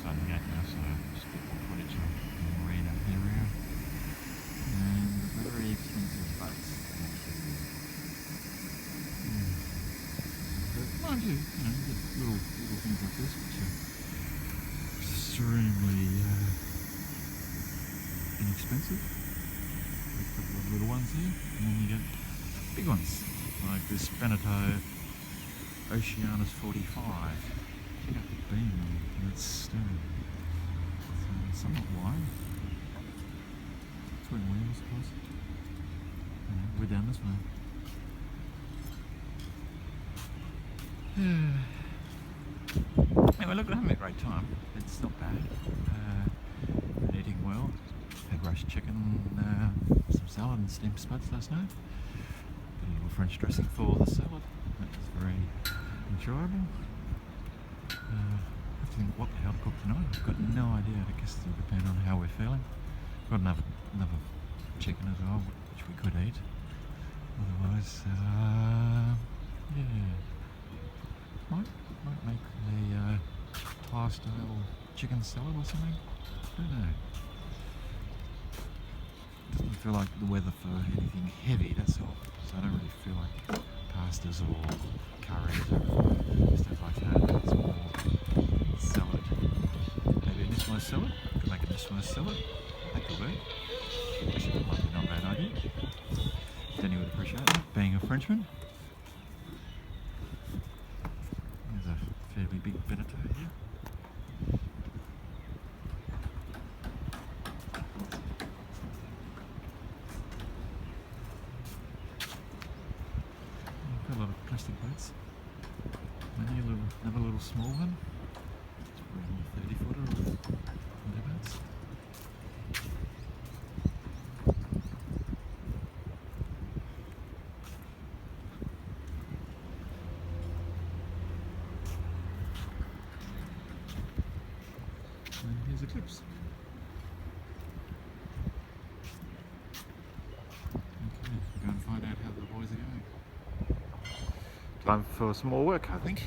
outside the gate now, so just get more footage of the Marina area. And very expensive boats. But mind you, you get little things like this which are extremely inexpensive. A couple of little ones here, and then you get big ones like this Beneteau Oceanus 45. Check out the beam on its stern. It's somewhat wide. Twin wheel, I suppose. We're down this way. Anyway, look, we're having a great time. It's not bad. Been eating well. Had roast chicken, some salad and steamed spuds last night. Did a little French dressing for the salad. That was very enjoyable. I have to think what the hell to cook tonight. I've got no idea. I guess it'll depend on how we're feeling. Got another chicken as well, which we could eat. Otherwise, yeah, might make a Thai style chicken salad or something. Don't know. Doesn't feel like the weather for anything heavy, that's all. So I don't really feel like pastas or curries or stuff like that. It's more salad. Maybe a Nismo salad? Could make a Nismo salad. That could be. Actually, that might be not a bad idea. Danny would appreciate that, being a Frenchman. There's a fairly big Beneteau here. Got a lot of plastic boats. Maybe another little small one. It's probably a 30-footer or thereabouts. And here's Eclipse. Okay, go and find out how the boys are going. Time for some more work, I think.